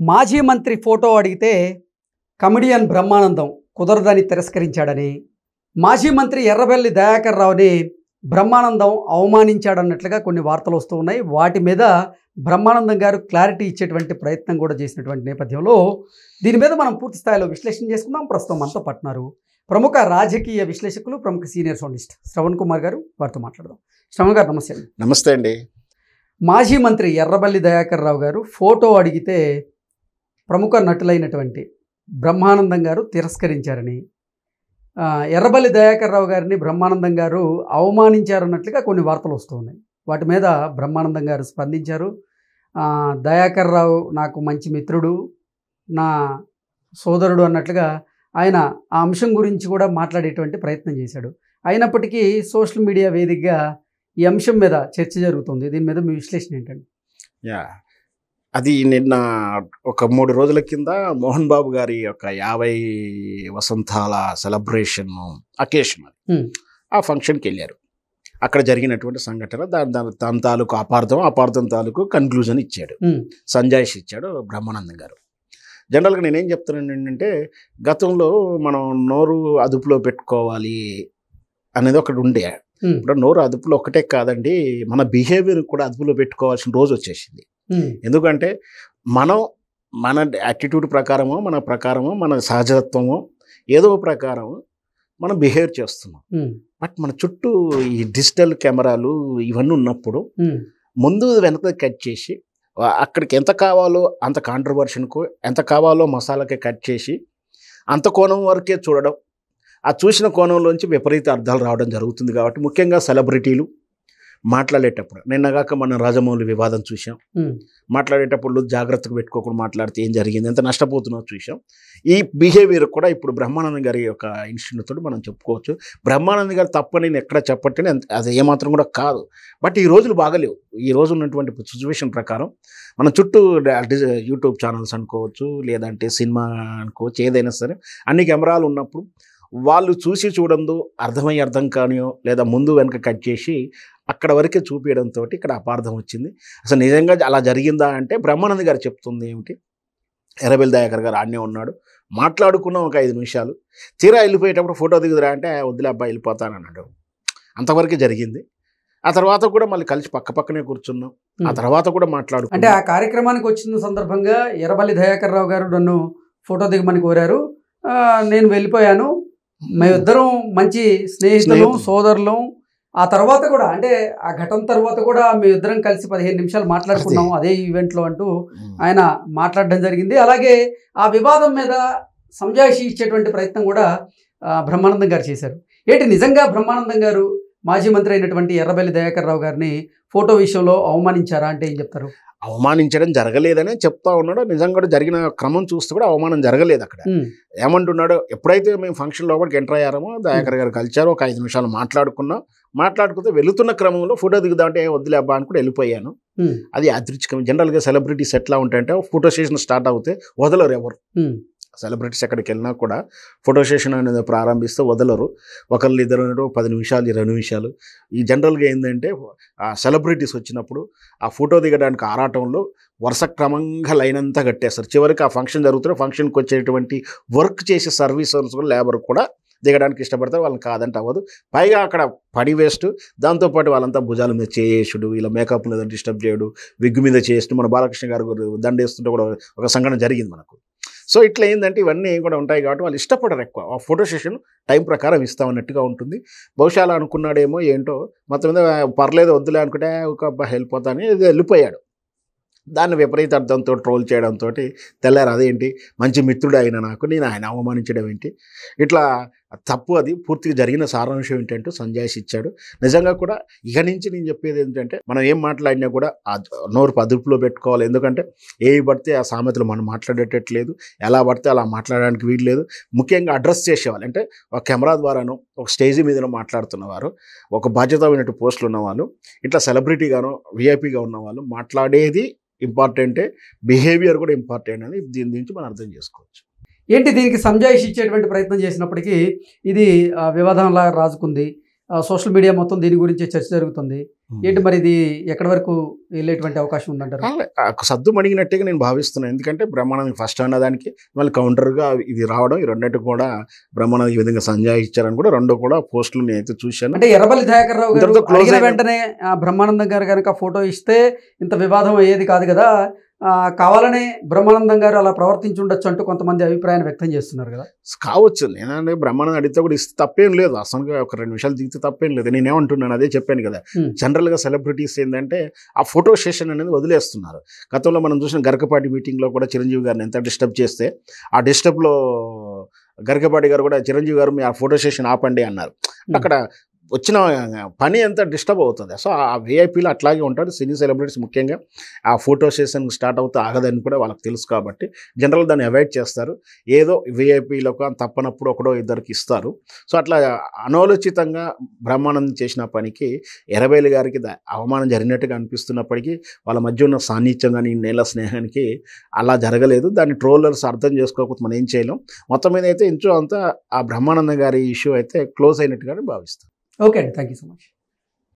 మాజీ మంత్రి ఫోటో అడిగితే కమెడియన్ బ్రహ్మానందం కుదరదని తిరస్కరించాడని, మాజీ మంత్రి ఎర్రబెల్లి దయాకర్ రావుని బ్రహ్మానందం అవమానించాడన్నట్లుగా కొన్ని వార్తలు వస్తూ ఉన్నాయి. వాటి మీద బ్రహ్మానందం గారు క్లారిటీ ఇచ్చేటువంటి ప్రయత్నం కూడా చేసినటువంటి నేపథ్యంలో దీని మీద మనం పూర్తి స్థాయిలో విశ్లేషణ చేసుకుందాం. ప్రస్తుతం మనతో పట్టినారు ప్రముఖ రాజకీయ విశ్లేషకులు, ప్రముఖ సీనియర్ జర్నలిస్ట్ శ్రవణ్ కుమార్ గారు. వారితో మాట్లాడదాం. శ్రవణ్ గారు నమస్తే అండి. నమస్తే అండి. మాజీ మంత్రి ఎర్రబెల్లి దయాకర్ రావు గారు ఫోటో అడిగితే ప్రముఖ నటులైనటువంటి బ్రహ్మానందం గారు తిరస్కరించారని, ఎర్రబెల్లి దయాకర్ రావు గారిని బ్రహ్మానందం గారు అవమానించారన్నట్లుగా కొన్ని వార్తలు వస్తూ ఉన్నాయి. వాటి మీద బ్రహ్మానందం గారు స్పందించారు. దయాకర్ రావు నాకు మంచి మిత్రుడు, నా సోదరుడు అన్నట్లుగా ఆయన ఆ అంశం గురించి కూడా మాట్లాడేటువంటి ప్రయత్నం చేశాడు. అయినప్పటికీ సోషల్ మీడియా వేదికగా ఈ అంశం మీద చర్చ జరుగుతుంది. దీని మీద మీ విశ్లేషణ ఏంటండి? అది నిన్న ఒక 3 రోజుల కింద మోహన్ బాబు గారి యొక్క 50 వసంతాల సెలబ్రేషన్ అకేషన్ ఆ ఫంక్షన్కి వెళ్ళారు. అక్కడ జరిగినటువంటి సంఘటన దాని తాలూకు అపార్థం తాలూకు కన్క్లూజన్ ఇచ్చాడు, సంజాయిష్ ఇచ్చాడు బ్రహ్మానందం గారు. జనరల్గా నేనేం చెప్తున్నాను ఏంటంటే, గతంలో మనం నోరు అదుపులో పెట్టుకోవాలి అనేది ఒకటి ఉండే. ఇప్పుడు నోరు అదుపులో ఒకటే కాదండి, మన బిహేవియర్ కూడా అదుపులో పెట్టుకోవాల్సిన రోజు వచ్చేసింది. ఎందుకంటే మన యాటిట్యూడ్ ప్రకారమో మన సహజత్వమో ఏదో ప్రకారం మనం బిహేవ్ చేస్తున్నాం. బట్ మన చుట్టూ ఈ డిజిటల్ కెమెరాలు ఇవన్నీ ఉన్నప్పుడు ముందు వెనక కట్ చేసి, అక్కడికి ఎంత కావాలో అంత కాంట్రవర్షన్కు, ఎంత కావాలో మసాలాకి కట్ చేసి అంత కోణం వరకే చూడడం, ఆ చూసిన కోణంలోంచి విపరీత అర్థాలు రావడం జరుగుతుంది. కాబట్టి ముఖ్యంగా సెలబ్రిటీలు మాట్లాడేటప్పుడు, నిన్నగాక మన రాజమౌళి వివాదం చూసాం, మాట్లాడేటప్పుడు జాగ్రత్తగా పెట్టుకోకుండా మాట్లాడితే ఏం జరిగింది, ఎంత నష్టపోతున్నావు చూసాం. ఈ బిహేవియర్ కూడా ఇప్పుడు బ్రహ్మానందం గారి యొక్క ఇన్స్టిట్యూట్ మనం చెప్పుకోవచ్చు. బ్రహ్మానందం గారు తప్పని నేను ఎక్కడ చెప్పట్టే, అది ఏమాత్రం కూడా కాదు. బట్ ఈ రోజులు బాగలేవు. ఈ రోజు ఉన్నటువంటి సిచ్యువేషన్ ప్రకారం మన చుట్టూ యూట్యూబ్ ఛానల్స్ అనుకోవచ్చు, లేదంటే సినిమా అనుకోవచ్చు, ఏదైనా సరే అన్ని కెమెరాలు ఉన్నప్పుడు వాళ్ళు చూసి చూడందో, అర్థం కానియో, లేదా ముందు వెనక కట్ చేసి అక్కడ వరకే చూపించడంతో ఇక్కడ అపార్థం వచ్చింది. అసలు నిజంగా అలా జరిగిందా అంటే బ్రహ్మానంద్ గారు చెప్తుంది ఏమిటి, ఎర్రబెల్లి దయాకర్ గారు ఆడనే ఉన్నాడు, మాట్లాడుకున్నాం ఒక 5 నిమిషాలు, తీరా వెళ్ళిపోయేటప్పుడు ఫోటో దిగుదురా అంటే వదిలే అబ్బాయి వెళ్ళిపోతాను అన్నాడు. అంతవరకే జరిగింది. ఆ తర్వాత కూడా మళ్ళీ కలిసి పక్కనే కూర్చున్నాం. ఆ తర్వాత కూడా మాట్లాడుకున్నాం. అంటే ఆ కార్యక్రమానికి వచ్చిన సందర్భంగా ఎర్రబెల్లి దయాకర్ రావు గారు నన్ను ఫోటో దిగమని కోరారు, నేను వెళ్ళిపోయాను. మేమిద్దరం మంచి స్నేహితులు, సోదరులం. ఆ తర్వాత కూడా, అంటే ఆ ఘటన తర్వాత కూడా మేమిద్దరం కలిసి 15 నిమిషాలు మాట్లాడుకున్నాము అదే ఈవెంట్లో అంటూ ఆయన మాట్లాడడం జరిగింది. అలాగే ఆ వివాదం మీద సంజాయిషి ఇచ్చేటువంటి ప్రయత్నం కూడా బ్రహ్మానందం గారు చేశారు. ఏంటి నిజంగా బ్రహ్మానందం గారు మాజీ మంత్రి అయినటువంటి ఎర్రబెల్లి దయాకర్ రావు గారిని ఫోటో విషయంలో అవమానించారా అంటే ఏం చెప్తారు? అవమానించడం జరగలేదనే చెప్తా ఉన్నాడు. నిజంగా కూడా జరిగిన క్రమం చూస్తే కూడా అవమానం జరగలేదు. అక్కడ ఏమంటున్నాడు, ఎప్పుడైతే మేము ఫంక్షన్ లోపలికి ఎంటర్ అయ్యారో దయాకర్ గారు కలిచారు, ఒక 5 నిమిషాలు మాట్లాడుకుంటే వెళుతున్న క్రమంలో ఫోటో దిగుదామంటే వద్దులే అబ్బా అని కూడా వెళ్ళిపోయాను. అది అదృష్టం. జనరల్గా సెలబ్రిటీస్ ఎట్లా ఉంటాయంటే, ఫోటో సెషన్ స్టార్ట్ అవుతే వదలరు ఎవరు. సెలబ్రిటీస్ ఎక్కడికి వెళ్ళినా కూడా ఫోటో సెషన్ అనేది ప్రారంభిస్తే వదలరు. ఒకళ్ళు ఇద్దరు 10 నిమిషాలు 20 నిమిషాలు. ఈ జనరల్గా ఏంటంటే, ఆ సెలబ్రిటీస్ వచ్చినప్పుడు ఆ ఫోటో దిగడానికి ఆరాటంలో వరుస క్రమంగా లైన్ అంతా కట్టేస్తారు. చివరికి ఆ ఫంక్షన్ జరుగుతున్న ఫంక్షన్కి వచ్చేటువంటి వర్క్ చేసే సర్వీసర్స్ లేబర్ కూడా దిగడానికి ఇష్టపడతారు. వాళ్ళని కాదంటే అవ్వదు. పైగా అక్కడ పడి వేస్ట్. దాంతోపాటు వాళ్ళంతా భుజాల మీద చేసుడు, ఇలా మేకప్ మీద డిస్టర్బ్ చేయడు, విగ్గు మీద చేస్తూ మన బాలకృష్ణ గారు దండేస్తుంటే కూడా ఒక సంఘటన జరిగింది మనకు. సో ఇట్లా ఏంటంటే ఇవన్నీ కూడా ఉంటాయి కాబట్టి వాళ్ళు ఇష్టపడరు ఎక్కువ. ఆ ఫోటో సెషన్ టైం ప్రకారం ఇస్తామన్నట్టుగా ఉంటుంది. బహుశా అలా అనుకున్నాడేమో ఏంటో, మొత్తం మీద పర్లేదు వద్దులే అనుకుంటే ఒక అబ్బాయి వెళ్ళిపోతాని వెళ్ళిపోయాడు. దాన్ని విపరీత అర్థంతో ట్రోల్ చేయడంతో తెల్లారు అదేంటి మంచి మిత్రుడు అయినా నాకు నేను ఆయన అవమానించడం ఏంటి, ఇట్లా తప్పు. అది పూర్తిగా జరిగిన సారాంశం ఏంటంటే సంజాయిషి ఇచ్చాడు. నిజంగా కూడా ఇక నుంచి నేను చెప్పేది ఏంటంటే, మనం ఏం మాట్లాడినా కూడా ఆ నోరు అదుపులో పెట్టుకోవాలి. ఎందుకంటే ఏవి పడితే ఆ సామెతలు మనం మాట్లాడేటట్లేదు, ఎలా పడితే అలా మాట్లాడడానికి వీల్లేదు. ముఖ్యంగా అడ్రస్ చేసేవాళ్ళు, అంటే ఒక కెమెరా ద్వారానో ఒక స్టేజీ మీద మాట్లాడుతున్నవారు, ఒక బాధ్యతమైనట్టు పోస్టులు ఉన్నవాళ్ళు, ఇట్లా సెలబ్రిటీగానో విఐపీగా ఉన్నవాళ్ళు మాట్లాడేది ఇంపార్టెంటే, బిహేవియర్ కూడా ఇంపార్టెంట్ అని దీని నుంచి మనం అర్థం చేసుకోవచ్చు. ఏంటి దీనికి సంజాయిషి ఇచ్చేటువంటి ప్రయత్నం చేసినప్పటికీ ఇది వివాదంలా రాజుకుంది. సోషల్ మీడియా మొత్తం దీని గురించి చర్చ జరుగుతుంది. ఏంటి మరి ఇది ఎక్కడి వరకు వెళ్ళేటువంటి అవకాశం ఉందంటారు? సద్దు మణిగినట్టుగా నేను భావిస్తున్నాను. ఎందుకంటే బ్రహ్మానందం ఫస్ట్ అన్నదానికి మళ్ళీ కౌంటర్గా ఇది రావడం, ఈ రెండింటి కూడా బ్రహ్మానందం ఈ విధంగా సంజయ్ ఇచ్చారని కూడా రెండు కూడా పోస్టులు నేనైతే చూశాను. అంటే ఎర్రబెల్లి దయాకర్ రావు గారు అడిగిన వెంటనే బ్రహ్మానందం గారు కనుక ఫోటో ఇస్తే ఇంత వివాదం అయ్యేది కాదు కదా, కావాలనే బ్రహ్మానందం గారు అలా ప్రవర్తించి ఉండొచ్చు అంటూ కొంతమంది అభిప్రాయాన్ని వ్యక్తం చేస్తున్నారు కదా. కావచ్చు, నేనంటే బ్రహ్మానందం అడిగితే కూడా ఇస్తే తప్పేం లేదు, అసలు ఒక 2 నిమిషాలు దిగితే తప్పేం లేదు. నేనేమంటున్నాను అదే చెప్పాను కదా, జనరల్గా సెలబ్రిటీస్ ఏంటంటే ఆ ఫోటో సెషన్ అనేది వదిలేస్తున్నారు. గతంలో మనం చూసిన గరకపాటి మీటింగ్లో కూడా చిరంజీవి గారిని ఎంత డిస్టర్బ్ చేస్తే ఆ డిస్టర్బ్లో గరకపాటి గారు కూడా చిరంజీవి గారు మీ ఆ ఫోటో సెషన్ ఆపండి అన్నారు. అక్కడ వచ్చిన పని ఎంత డిస్టర్బ్ అవుతుంది. సో ఆ విఐపీలు అట్లాగే ఉంటారు. సినీ సెలబ్రిటీస్ ముఖ్యంగా ఆ ఫోటో సెషన్ స్టార్ట్ అవుతే ఆగదని కూడా వాళ్ళకి తెలుసు కాబట్టి జనరల్ దాన్ని అవాయిడ్ చేస్తారు. ఏదో విఐపీలకు తప్పనప్పుడు ఒకడో ఇద్దరికి ఇస్తారు. సో అట్లా అనాలోచితంగా బ్రహ్మానందం చేసిన పనికి ఎర్రబెల్లి గారికి అవమానం జరిగినట్టుగా అనిపిస్తున్నప్పటికీ వాళ్ళ మధ్య ఉన్న సాన్నిధ్యం కానీ నేల స్నేహానికి అలా జరగలేదు. దాన్ని ట్రోలర్స్ అర్థం చేసుకోకపోతే మనం ఏం చేయలేం. మొత్తం మీద అయితే ఇంచో అంతా ఆ బ్రహ్మానందం గారి ఇష్యూ అయితే క్లోజ్ అయినట్టుగానే భావిస్తాం. ఓకే అండి, థ్యాంక్ యూ సో మచ్.